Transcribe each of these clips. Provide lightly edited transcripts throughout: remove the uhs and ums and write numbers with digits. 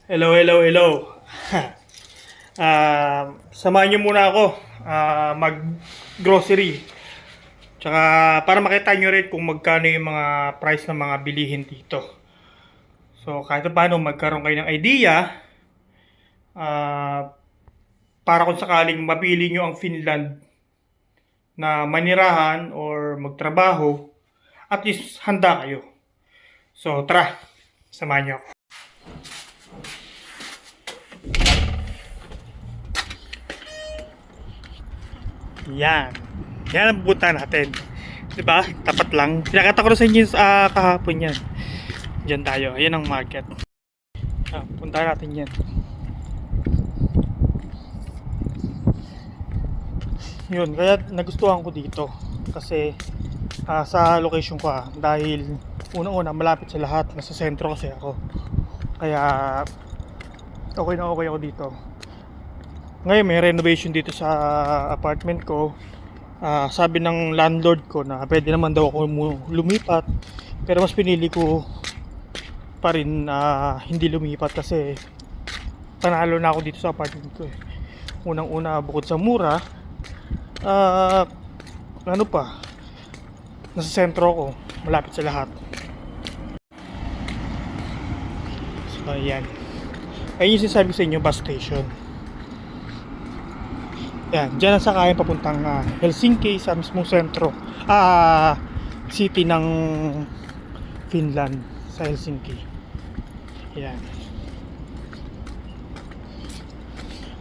Hello, hello, hello. Samahan niyo muna ako mag-grocery. Tsaka para makita niyo rin kung magkano yung mga price ng mga bilihin dito. So kahit paano magkaroon kayo ng idea ah, para kung sakaling mapili niyo ang Finland na manirahan or magtrabaho, at least handa kayo. So tara, samahan niyo ako. Yan. Yan ang pupunta natin. Diba? Tapat lang. Pinakita ko na sa inyo kahapon yan. Diyan tayo. Ayan ang market. Punta natin yan. Yun. Kaya nagustuhan ko dito. Kasi sa location ko dahil unang-una malapit sa lahat. Nasa sentro kasi ako. Kaya okay na okay ako dito. Ngayon may renovation dito sa apartment ko. Sabi ng landlord ko na pwede naman daw ako lumipat, pero mas pinili ko pa rin hindi lumipat kasi panalo na ako dito sa apartment ko Unang-una, bukod sa mura, ano pa, nasa sentro ko, malapit sa lahat. So ayan, ayun yung sinasabi sa inyo, bus station. Yan, dyan ang sakayan papuntang Helsinki, sa mismong sentro, city ng Finland, sa Helsinki. Yan.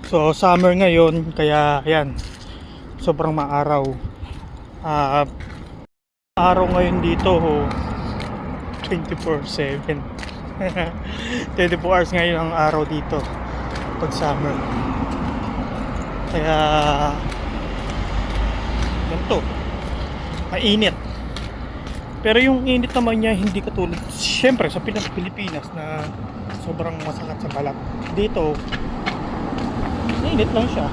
So summer ngayon, kaya yan, sobrang maaraw. Araw ngayon dito 24/7. 24 hours ngayon ang araw dito pag summer. Kaya ganito, mainit. Pero yung init naman niya hindi katulad syempre sa Pilipinas na sobrang masakit sa balat. Dito mainit lang siya.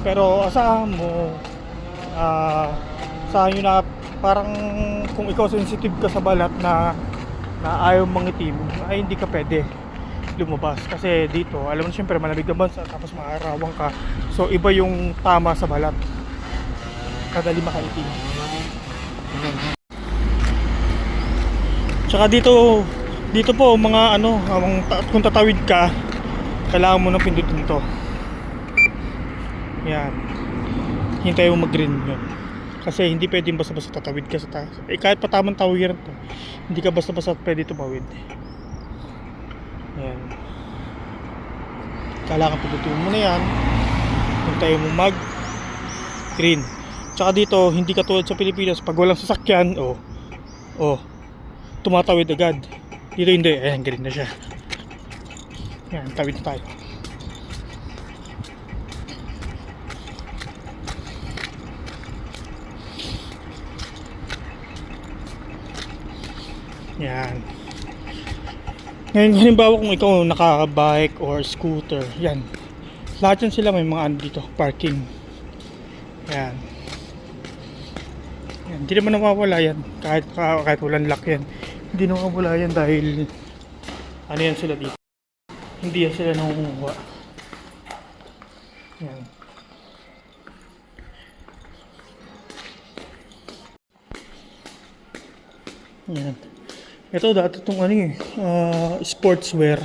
Pero asahan mo asahan nyo na parang kung ikaw sensitive ka sa balat na ayaw mangitim, ay hindi ka pwede lumabas kasi dito alam mo syempre malamig na bansa tapos maarawan ka, so iba yung tama sa balat, kadali makaitim. Tsaka dito po mga kung tatawid ka kailangan mo nang pindutin to. Yan, hintay mo mag green yun kasi hindi pwedeng basta-basta tatawid ka sa taas. Kahit pa tamang tawiran to, hindi ka basta-basta pwede tumawid. Ayan. Kailangan pindutin mo na yan. Hintayin mo mag green. Tsaka dito, hindi katulad sa Pilipinas, pag walang sasakyan, tumatawid agad. Dito hindi, ayan, green na siya. Ayan, tawid na tayo. Yan. Ngayon, halimbawa kung ikaw naka-bike or scooter, yan. Lahat yan sila may mga dito, parking. Yan. Yan. Hindi naman nawawala yan. Kahit walang lock yan. Hindi nawawala yan dahil ano yan sila dito. Hindi yan sila nangunguha. Yan. Yan. Ito dati itong sportswear.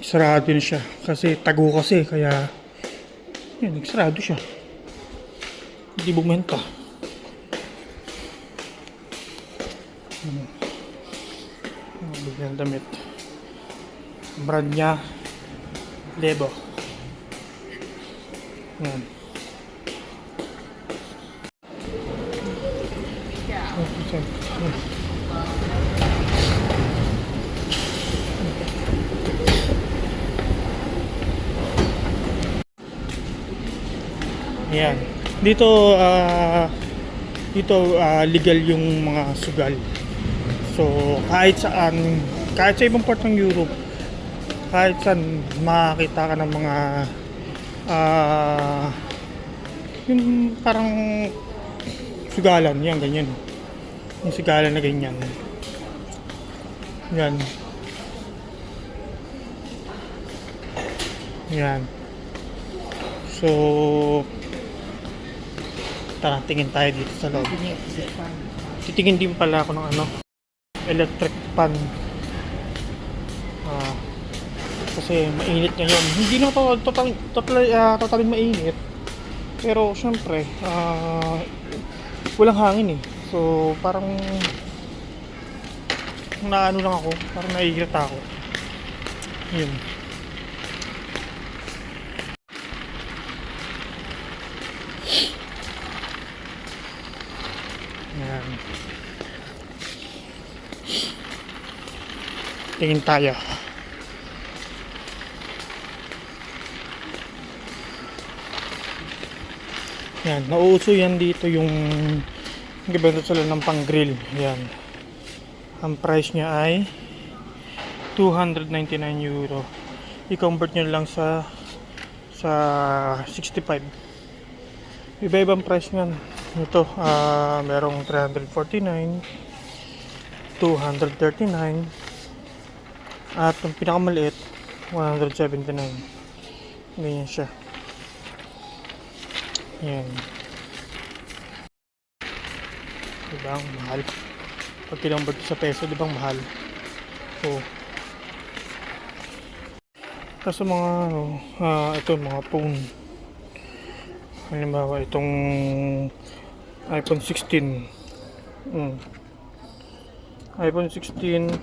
Sarado na siya kasi tago kasi kaya yun, nagsarado siya. Hindi bumenta. Bigyan damit. Brand niya Lebo. Yan. Yan. Dito legal yung mga sugal. So kahit sa ibang part ng Europe, kahit saan makakita ka ng mga yung parang sugalan, yan ganyan. Yung sugalan na ganyan. Yan. Yan. So, tara, tingin tayo dito sa loob. Titingin din pala ako ng ano, electric fan. Ah, kasi mainit ngayon. Hindi na totally mainit. Pero syempre, walang hangin eh. So, parang naano lang ako, parang naiirita ako. Yun. Yan. Tingin tayo. Yan, nauuso yan dito yung nagbebenta sila ng pang grill. Yan. Ang price niya ay 299 euro. I-convert nyo lang sa 65. Iba-ibang price niyan. Ito, merong 349, 239, at yung pinakamaliit 179. Ganyan siya. Yan. Diba ang mahal? Pag kinonvert sa peso, diba ang mahal? Oh. Kaso mga ito mga phone. Halimbawa itong iPhone 16. iPhone 16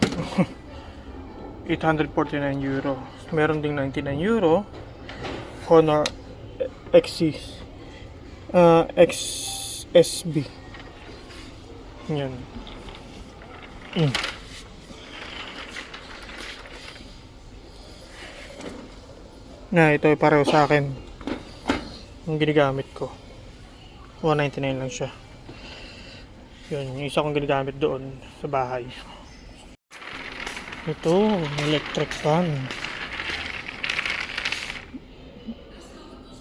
849 euro. Meron ding 99 euro. Honor XSB. Yan. Na ito ay pareho sa akin. Yung ginagamit ko. 199 lang siya. Yun, yung isa kong ginagamit doon sa bahay. Ito, electric fan.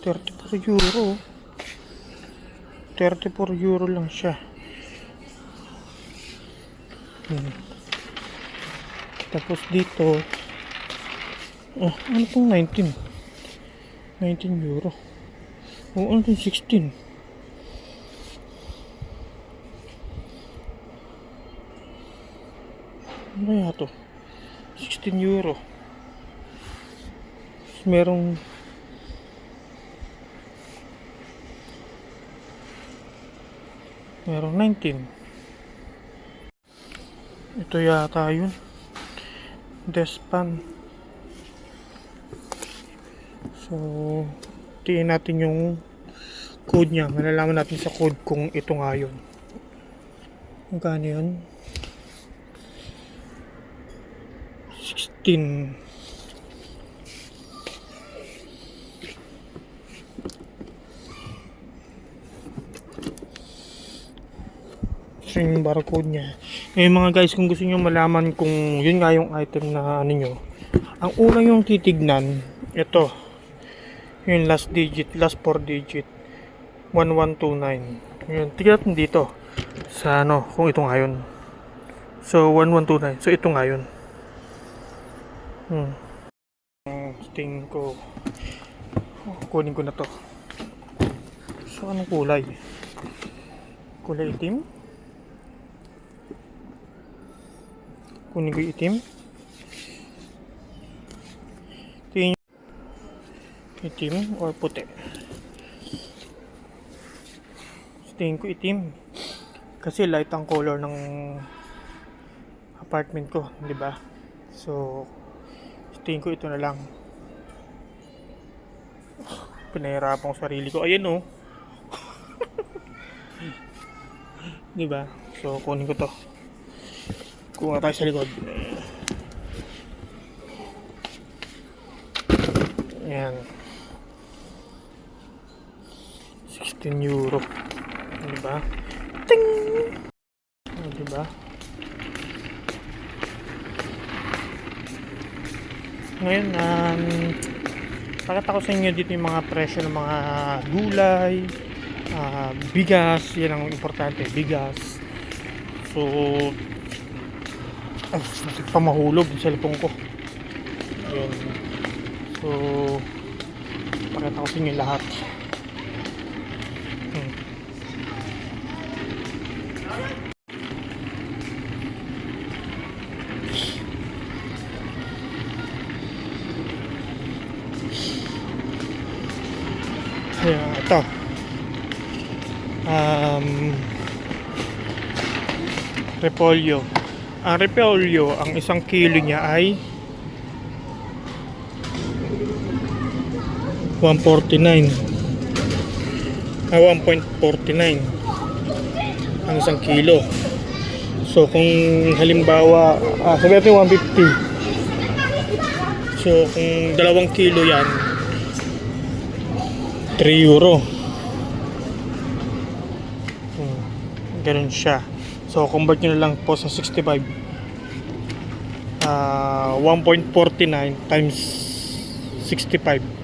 34 euro. 34 euro lang siya. Tapos dito, ano pong 19 euro. Ano pong 16? Ano kaya to? 16 euro. Merong merong 19. Ito yata yun. Despan. So, tingnan natin yung code niya. Malalaman natin sa code kung ito nga yun. Magkano yun? 16. So, yung barcode niya. Ngayon mga guys, kung gusto nyo malaman kung yun nga yung item na ano nyo, ang una yung titignan, ito. Yung last digit, last 4 digit. 1129. Yun, tignan natin dito. Sa ano, kung ito nga yun. So, 1129. So, ito nga yun. Tingin ko, kunin ko na to. So, anong kulay? Kulay itim? Kunin ko yung itim. Tingin itim or puti. Tingin ko itim. Kasi light ang color ng apartment ko, di ba? So, tingin ko ito na lang. Pinahirapan ko sarili ko. Ayan oh. Di ba? So, kunin ko to. Kuha tayo sa likod. Ayan. 16 euro. Di ba? Ting! Di ba? Ngayon, pakita ko sa inyo dito yung mga presyo ng mga gulay, bigas, yan ang importante, bigas. So, pamahulog yung cellphone ko. Ayan. So, Pakita ko sa inyo lahat. Hmm. Ayan, ito. Repolyo. Ang repolyo, ang isang kilo niya ay 149. 1.49 ang isang kilo. So kung halimbawa, sabi natin 150. So kung 2 kilo yan, 3 euro. Ganun siya. So convert nyo na lang po sa 65. 1.49 times 65.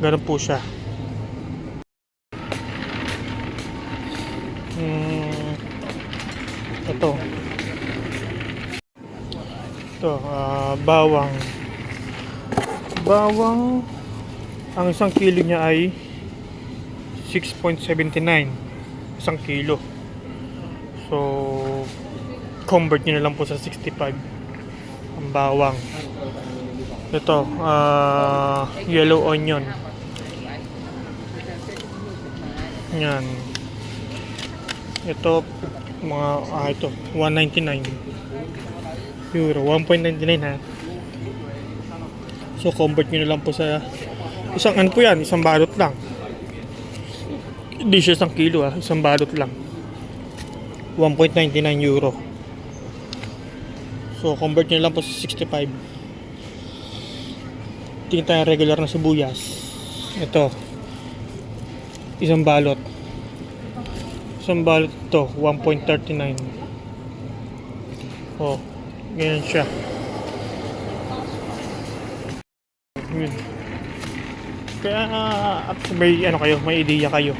Ganun po siya. Ito. Bawang. Bawang, ang isang kilo niya ay 6.79. Isang kilo. So, convert nyo na lang po sa 65. Ang bawang. Ito, yellow onion. Yan. Ito, mga, ito, 199 euro. 1.99 ha. So, convert nyo na lang po sa isang ano po yan, isang balot lang. Hindi siya isang kilo ha, isang balot lang. 1.99 euro. So, convert nyo lang po sa 65. Tingin tayo regular na sibuyas. Ito. Isang balot. Isang balot ito, 1.39. Oh, ganyan siya. Yun. Kaya, at may ano kayo, may ideya kayo.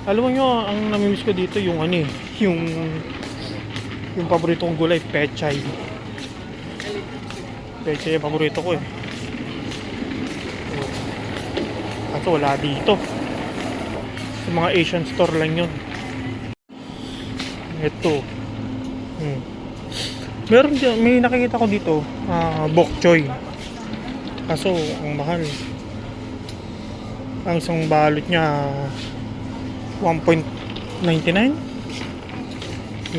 Alam mo nyo, ang namimiss ko dito yung ano eh, yung paborito kong gulay, pechay. Pechay yung paborito ko eh. Kaso wala dito. Sa mga Asian store lang yun. Ito. Meron dyan, may nakikita ko dito, bok choy. Kaso, ang mahal. Ang isang balot niya 1.99.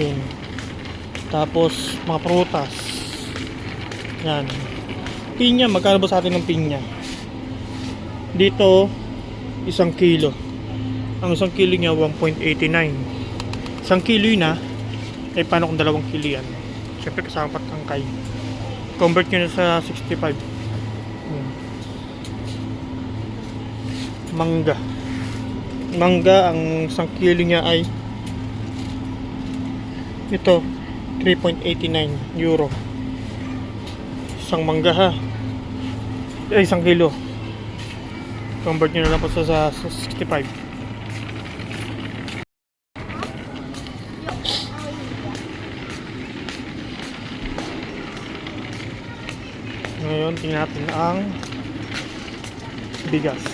Yun. Tapos mga prutas. Yan. Pinya, magkano ba sa atin ng pinya? Dito, isang kilo. Ang isang kilo niya 1.89. Isang kilo yun ha. Eh paano kung 2 kilo yan? Siyempre kasama patangkay. Convert nyo na sa 65. Mangga. Mangga, ang isang kilo niya ay ito, 3.89 euro. Isang mangga ha. Isang kilo. Convert nyo na lang po sa 65. Ngayon, tingnan natin ang bigas.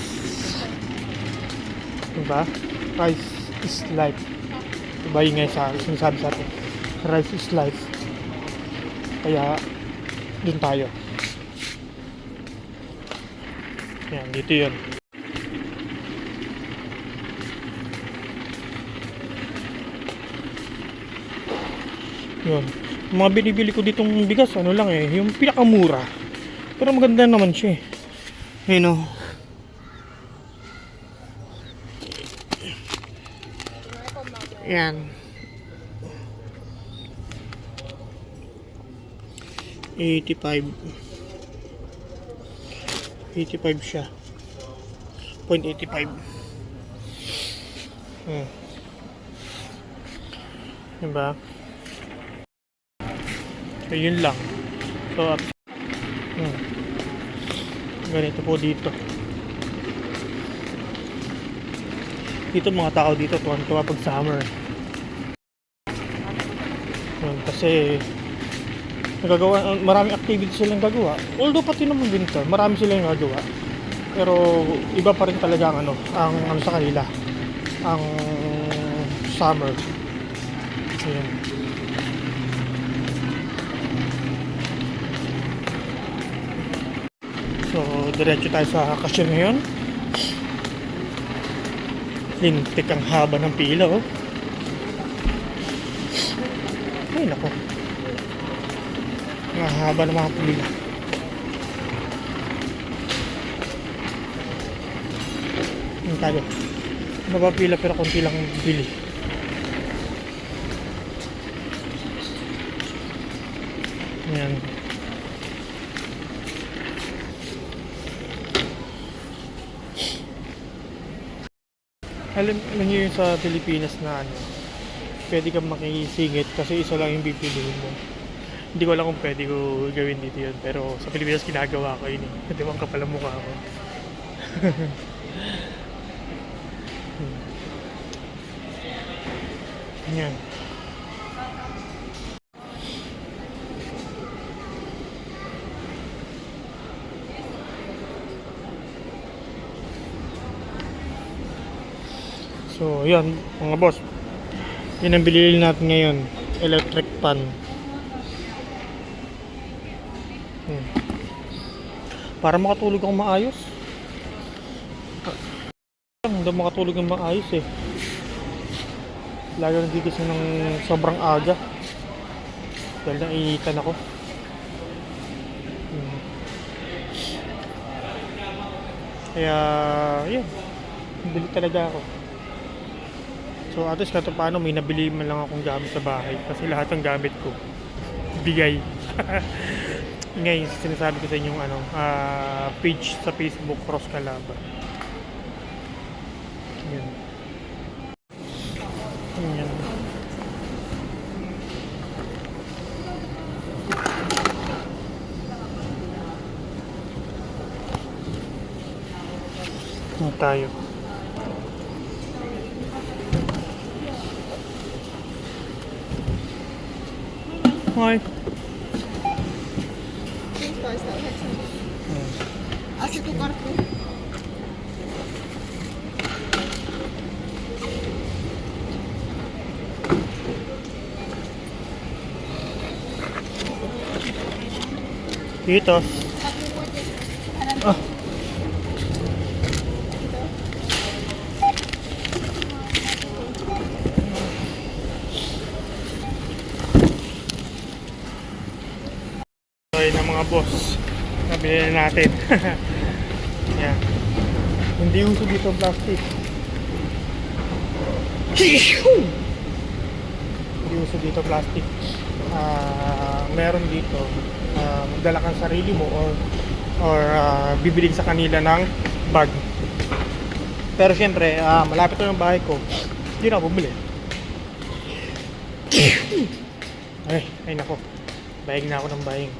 Diba? Rice is life. Diba yung nga sinasabi sa atin? Rice is life. Kaya, dun tayo. Yan, dito yun. Yun. Yung mga binibili ko ditong bigas, ano lang eh, yung pinakamura. Pero maganda naman siya eh. Ayun o. Yan. 85 siya. 0.85. Diba? So, yun lang. So, ganito po dito. Dito mga tao dito tuwan-tuwa pag summer. Kasi nagagawa, maraming activities silang gagawa. Although pati naman winter, marami silang gagawa. Pero iba pa rin talaga ang ang sa kanila, ang summer. Ayan. So, diretso tayo sa kasyon ngayon. Lintik ang haba ng pila, oh. Ay, nako. Ang haba ng mga pila. Ang tayo. Mabapila pero konti lang bili. Ayan. Alam niyo yung sa Pilipinas na pwede kang makisingit kasi isa lang yung pipiliin mo. Hindi ko alam kung pwede ko gawin dito yun, pero sa Pilipinas ginagawa ko yun eh. Di ba ang kapal ang mukha ko? Yan. So, yan mga boss. Yan ang bilhin natin ngayon. Electric pan. Para makatulog akong maayos. Hindi makatulog ng maayos eh. Lalo nagigising ng sobrang aga. Dahil naiinitan ako. Kaya, yun. Bili talaga ako. So at least kahit paano may nabili man lang akong gamit sa bahay kasi lahat ng gamit ko bigay. Ngayon sinasabi ko sa inyong page sa Facebook Cross Calabar. Yan. Yan. Yan tayo. Hi. Así tu cuarto. Dito. Ah. Okay na mga boss. Nabili na natin. Yan. Hindi uso dito ang plastic. Hindi uso dito plastic. Meron dito magdala kang sarili mo or bibiling sa kanila ng bag. Pero syempre, malapit na ng bahay ko. Hindi na ako bumili. Ay nako. Bayag na ako ng bayang.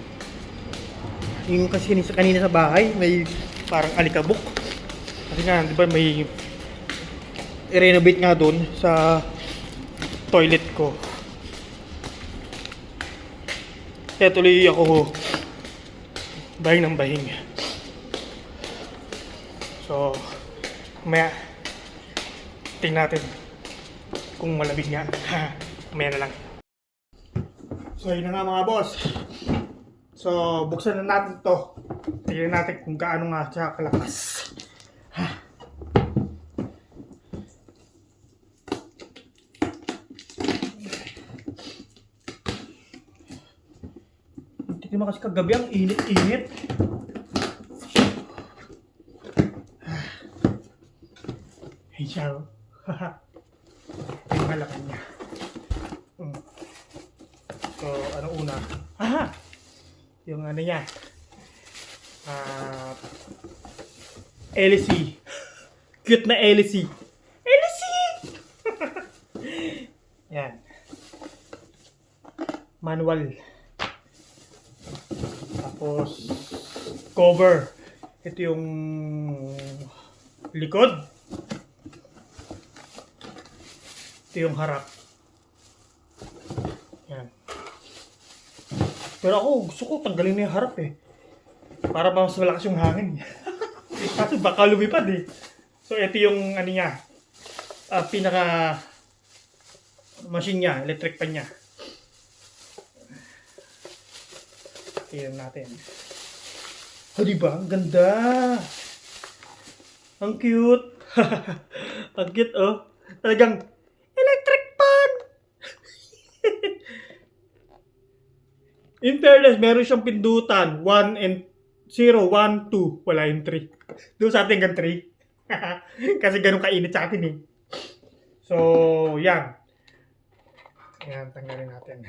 Yung kasi kanina sa bahay, may parang alikabok. Kasi nga, di ba may i-renovate nga doon sa toilet ko. Kaya tuloy ako bahing ng bahing. So, mamaya tingnan natin kung malamig nga. Mamaya na lang. So, yun na nga mga boss. So, buksan na natin to. Tingnan natin kung gaano nga siya kalakas. Hindi naman kasi kagabi ang init-init. Hey, Charo. Yung halakan niya. So, ano una? Aha! Yung ano niya. LC. Cute na LC. LC! Yan. Manual. Tapos, cover. Ito yung likod. Ito yung harap. Yan. Pero ako, gusto ko tanggalin na yung harap eh. Para mas malakas yung hangin. Kasi baka lumipad eh. So, ito yung ano niya. Pinaka machine niya, electric pan niya. Tingnan natin. Diba? Ang ganda! Ang cute! Ang cute oh. Talagang electric pan! In fairness, meron siyang pindutan. 1 and 0, 1, 2. Wala yung 3. Doon sa atin hanggang 3. Kasi ganun kainit sa atin eh. So, yan. Yan, tanggalin natin.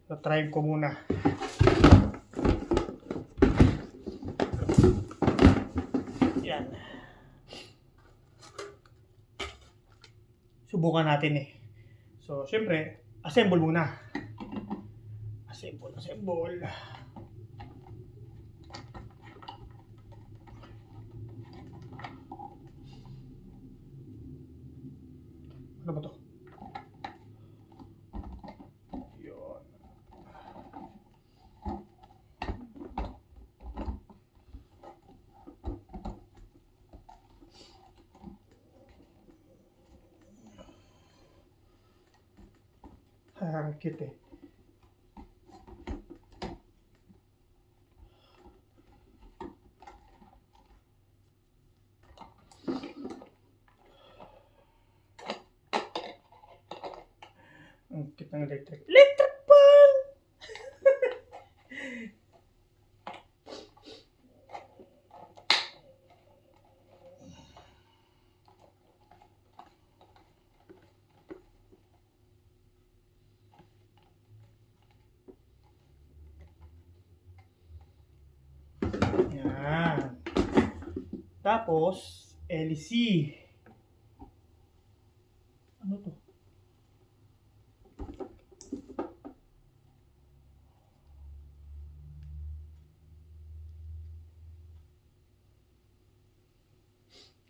So, try ko muna. Yan. Subukan natin eh. So, syempre, assemble muna. Assemble. Ano ba to? Yun. Ang cute eh. Ang cute ng electric. Electric pan! Yan. Tapos, LC. Ano to?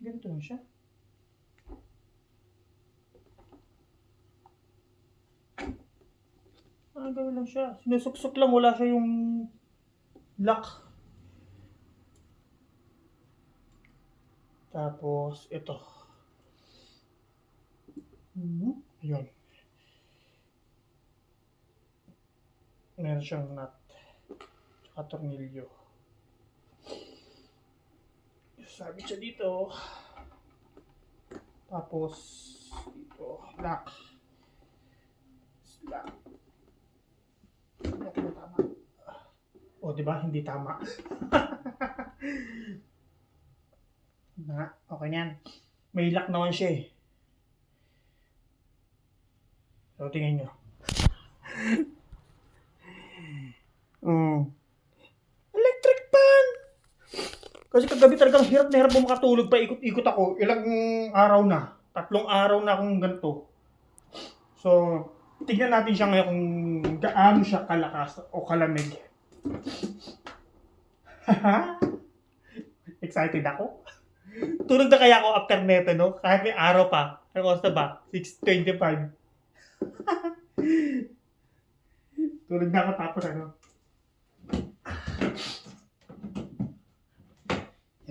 Ganito lang siya. Gano'n lang siya. Sinusuksok lang, wala siya yung lock. Tapos, ito. Ayun. Meron siyang nut. Tsaka tornilyo. Sabit siya dito. Tapos, dito, lock. Lock. Lock na tama. O, diba? Hindi tama. Okay na yan. May lock naman siya eh. So, tingnan nyo. Electric pan! Kasi kagabi talagang hirap na hirap mo makatulog pa. Ikot-ikot ako. Ilang araw na. 3 araw na akong ganito. So, tignan natin siya ngayon kung gaano siya kalakas o kalamig. Excited ako. Tulog na kaya ako after neto, no? Kahit may araw pa. Ano oras na ba? 6:25. Tulog na ako tapos ano.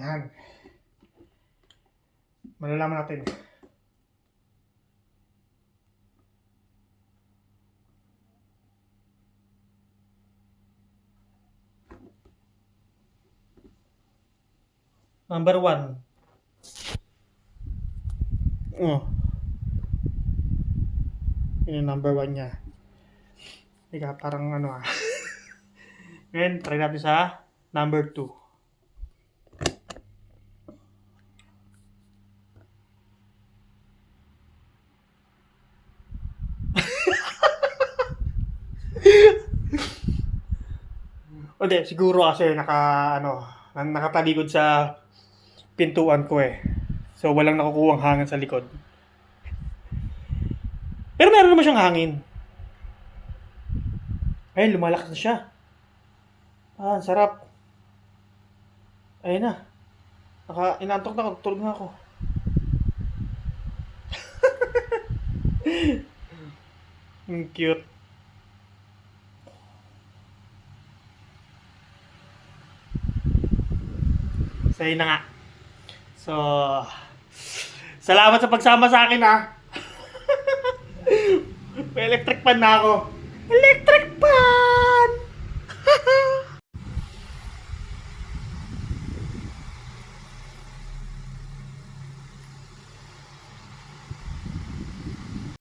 Yan. Malalaman natin. Number 1. Yun yung number 1 niya. Teka, parang ano ah. Ngayon, try natin sa number 2. O di, siguro kasi nakatalikod sa pintuan ko eh. So, walang nakukuhang hangin sa likod. Pero meron naman siyang hangin. Ay, lumalakas na siya. Ang sarap. Ayun na. Inaantok na ako. Tulog na ako. Cute. So, yun na nga. So, salamat sa pagsama sa akin, ha. May electric fan na ako. Electric!